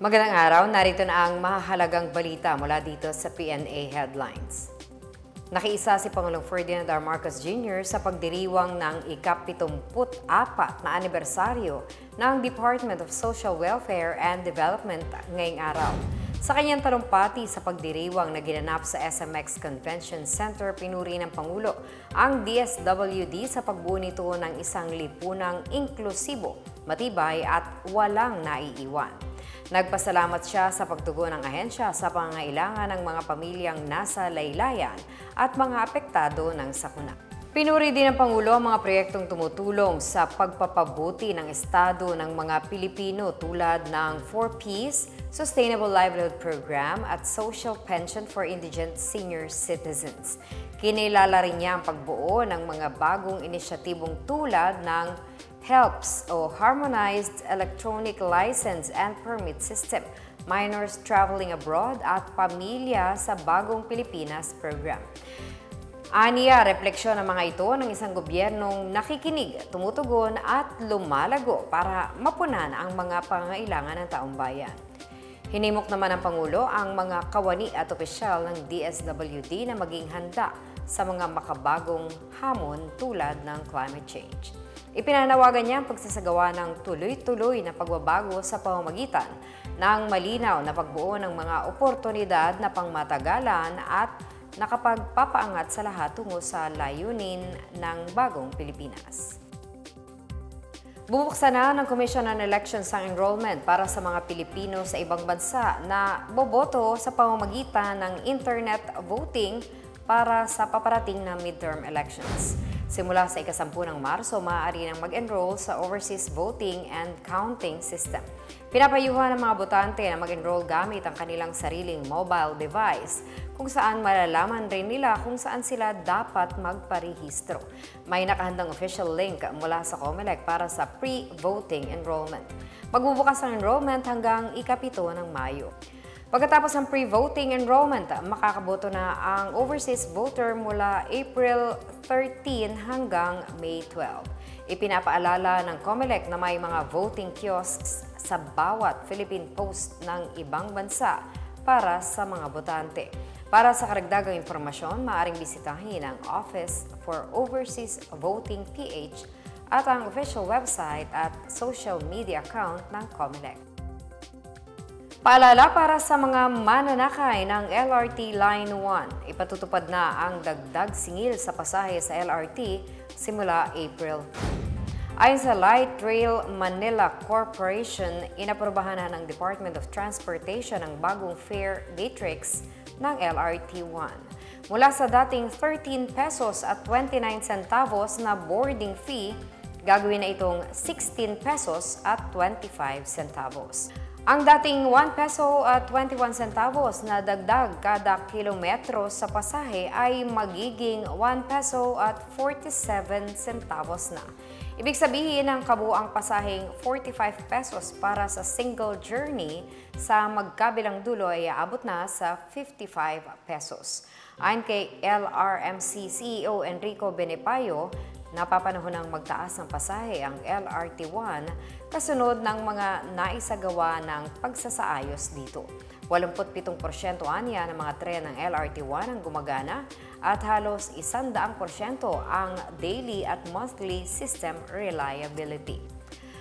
Magandang araw, narito na ang mahahalagang balita mula dito sa PNA Headlines. Nakiisa si Pangulong Ferdinand R. Marcos Jr. sa pagdiriwang ng ika-74 na anibersaryo ng Department of Social Welfare and Development ngayong araw. Sa kanyang talumpati sa pagdiriwang na ginanap sa SMX Convention Center, pinuri ng Pangulo ang DSWD sa pagbuo nito ng isang lipunang inklusibo, matibay at walang naiiwan. Nagpasalamat siya sa pagtugon ng ahensya sa pangangailangan ng mga pamilyang nasa laylayan at mga apektado ng sakuna. Pinuri din ng Pangulo ang mga proyektong tumutulong sa pagpapabuti ng estado ng mga Pilipino tulad ng 4Ps, Sustainable Livelihood Program at Social Pension for Indigent Senior Citizens. Kinilala rin niya ang pagbuo ng mga bagong inisyatibong tulad ng HELPS o Harmonized Electronic License and Permit System, Minors Traveling Abroad at Pamilya sa Bagong Pilipinas Program. Aniya, refleksyon ng mga ito ng isang gobyernong nakikinig, tumutugon at lumalago para mapunan ang mga pangangailangan ng taong bayan. Hinimok naman ng Pangulo ang mga kawani at opisyal ng DSWD na maging handa sa mga makabagong hamon tulad ng climate change. Ipinanawagan niya ang pagsasagawa ng tuloy-tuloy na pagbabago sa pamamagitan ng malinaw na pagbuo ng mga oportunidad na pangmatagalan at nakapagpapaangat sa lahat tungo sa layunin ng bagong Pilipinas. Bubuksan na ng Commission on Elections ang enrollment para sa mga Pilipino sa ibang bansa na boboto sa pamamagitan ng internet voting para sa paparating na midterm elections. Simula sa ika-10 ng Marso, maaari nang mag-enroll sa Overseas Voting and Counting System. Pinapayuhan ng mga botante na mag-enroll gamit ang kanilang sariling mobile device, kung saan malalaman rin nila kung saan sila dapat magparehistro. May nakahandang official link mula sa COMELEC para sa pre-voting enrollment. Magbubukas ang enrollment hanggang ika-7 ng Mayo. Pagkatapos ng pre-voting enrollment, makakaboto na ang overseas voter mula April 13 hanggang May 12. Ipinapaalala ng COMELEC na may mga voting kiosks sa bawat Philippine post ng ibang bansa para sa mga botante. Para sa karagdagang impormasyon, maaaring bisitahin ang Office for Overseas Voting PH at ang official website at social media account ng COMELEC. Paalala para sa mga mananakay ng LRT Line 1, ipatutupad na ang dagdag singil sa pasahe sa LRT simula April. Ayon sa Light Rail Manila Corporation, inaprubahan na ng Department of Transportation ang bagong fare matrix ng LRT 1. Mula sa dating 13 pesos at 29 centavos na boarding fee, gagawin na itong 16 pesos at 25 centavos. Ang dating 1 peso at 21 centavos na dagdag kada kilometro sa pasahe ay magiging 1 peso at 47 centavos na. Ibig sabihin ang kabuuang pasaheng 45 pesos para sa single journey sa magkabilang dulo ay aabot na sa 55 pesos. Ayon kay LRMC CEO Enrico Benepayo, napapanahon ng magtaas ng pasahe ang LRT1 kasunod ng mga naisagawa ng pagsasaayos dito. 87% aniya ng mga tren ng LRT1 ang gumagana at halos 100% ang daily at monthly system reliability.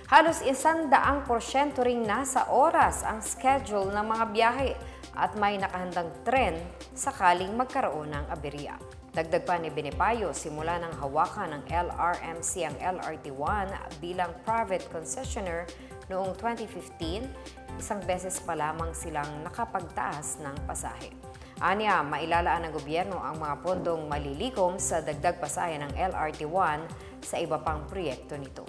Halos 100% ring nasa oras ang schedule ng mga biyahe at may nakahandang tren sakaling magkaroon ng aberya. Dagdag pa ni Benepayo, simula ng hawakan ng LRMC ang LRT1 bilang private concessionaire noong 2015, isang beses pa lamang silang nakapagtaas ng pasahe. Aniya, mailalaan ng gobyerno ang mga pondong malilikom sa dagdag pasahe ng LRT1 sa iba pang proyekto nito.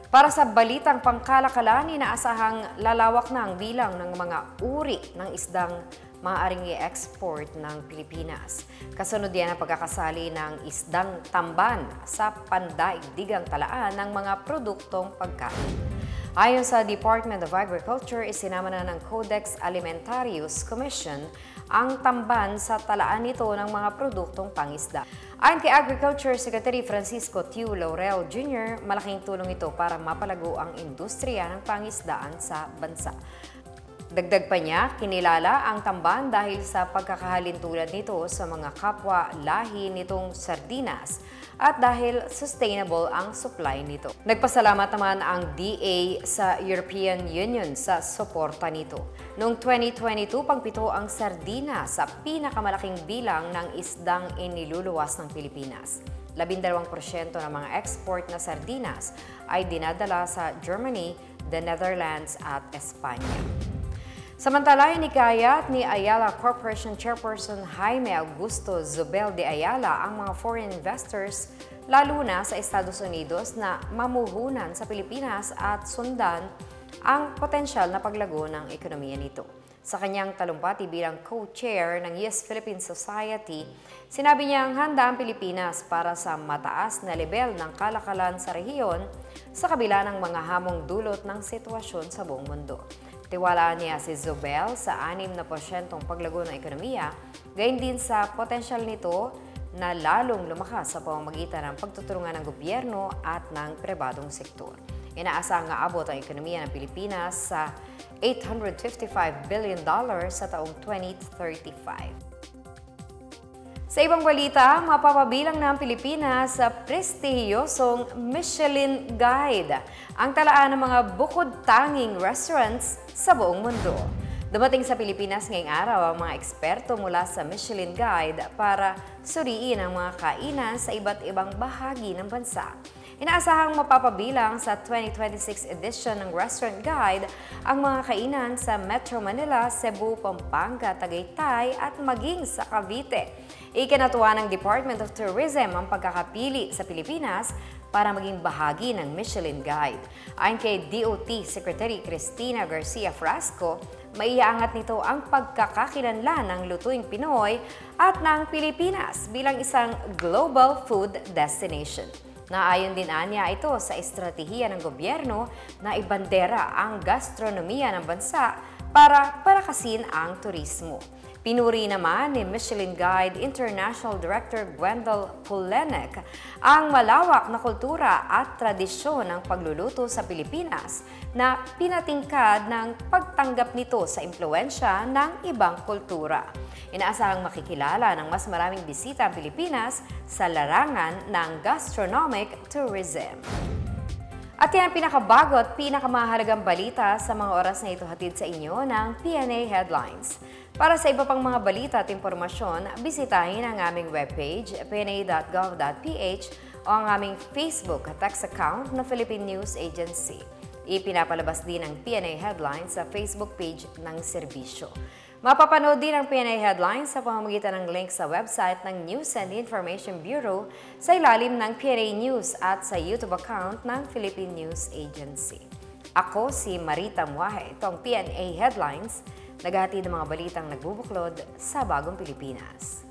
Para sa balitang pangkalakalan, inaasahang lalawak na ang bilang ng mga uri ng isdang maaaring i-export ng Pilipinas. Kasunod yan ang pagkakasali ng isdang tamban sa pandaigdigang talaan ng mga produktong pagkain. Ayon sa Department of Agriculture, isinama na ng Codex Alimentarius Commission ang tamban sa talaan nito ng mga produktong pangisda. Ayon kay Agriculture Secretary Francisco Tiu Laurel Jr., malaking tulong ito para mapalago ang industriya ng pangisdaan sa bansa. Dagdag pa niya, kinilala ang tamban dahil sa pagkakahalin tulad nito sa mga kapwa lahi nitong sardinas at dahil sustainable ang supply nito. Nagpasalamat naman ang DA sa European Union sa suporta nito. Noong 2022, pangpito ang sardinas sa pinakamalaking bilang ng isdang iniluluwas ng Pilipinas. 12% ng mga export na sardinas ay dinadala sa Germany, the Netherlands at Espanya. Samantala, inikayat ni Ayala Corporation Chairperson Jaime Augusto Zobel de Ayala ang mga foreign investors, lalo na sa Estados Unidos, na mamuhunan sa Pilipinas at sundan ang potensyal na paglago ng ekonomiya nito. Sa kanyang talumpati bilang co-chair ng US-Philippine Society, sinabi niyang handa ang Pilipinas para sa mataas na level ng kalakalan sa rehiyon sa kabila ng mga hamong dulot ng sitwasyon sa buong mundo. Tiwalaan niya si Zobel sa 6% paglago ng ekonomiya, gayon din sa potensyal nito na lalong lumakas sa pamamagitan ng pagtutulungan ng gobyerno at ng pribadong sektor. Inaasahang aabot ang ekonomiya ng Pilipinas sa $855 billion sa taong 2035. Sa ibang balita, mapapabilang ng Pilipinas sa prestihiyosong Michelin Guide, ang talaan ng mga bukod-tanging restaurants sa buong mundo. Dumating sa Pilipinas ngayong araw ang mga eksperto mula sa Michelin Guide para suriin ang mga kainan sa iba't ibang bahagi ng bansa. Inaasahang mapapabilang sa 2026 edition ng Restaurant Guide ang mga kainan sa Metro Manila, Cebu, Pampanga, Tagaytay at maging sa Cavite. Ikinatuwa ng Department of Tourism ang pagkakapili sa Pilipinas para maging bahagi ng Michelin Guide. Ayon kay DOT Secretary Cristina Garcia Frasco, maiaangat nito ang pagkakakilanlan ng lutuing Pinoy at ng Pilipinas bilang isang global food destination. Naayon din anya ito sa estratehiya ng gobyerno na ibandera ang gastronomiya ng bansa para palakasin ang turismo. Pinuri naman ni Michelin Guide International Director Gwendol Pulenek ang malawak na kultura at tradisyon ng pagluluto sa Pilipinas na pinatingkad ng pagtanggap nito sa impluwensya ng ibang kultura. Inaasahang makikilala ng mas maraming bisita ang Pilipinas sa larangan ng gastronomic tourism. At yan ang pinakabago at pinakamahalagang balita sa mga oras na ito, hatid sa inyo ng PNA Headlines. Para sa iba pang mga balita at impormasyon, bisitahin ang aming webpage, pna.gov.ph o ang aming Facebook at text account na Philippine News Agency. Ipinapalabas din ang PNA Headlines sa Facebook page ng serbisyo. Mapapanood din ang PNA Headlines sa pamamagitan ng link sa website ng News and Information Bureau sa ilalim ng PNA News at sa YouTube account ng Philippine News Agency. Ako si Marita Muahe, ito ang PNA Headlines, naghahatid ng mga balitang nagbubuklod sa bagong Pilipinas.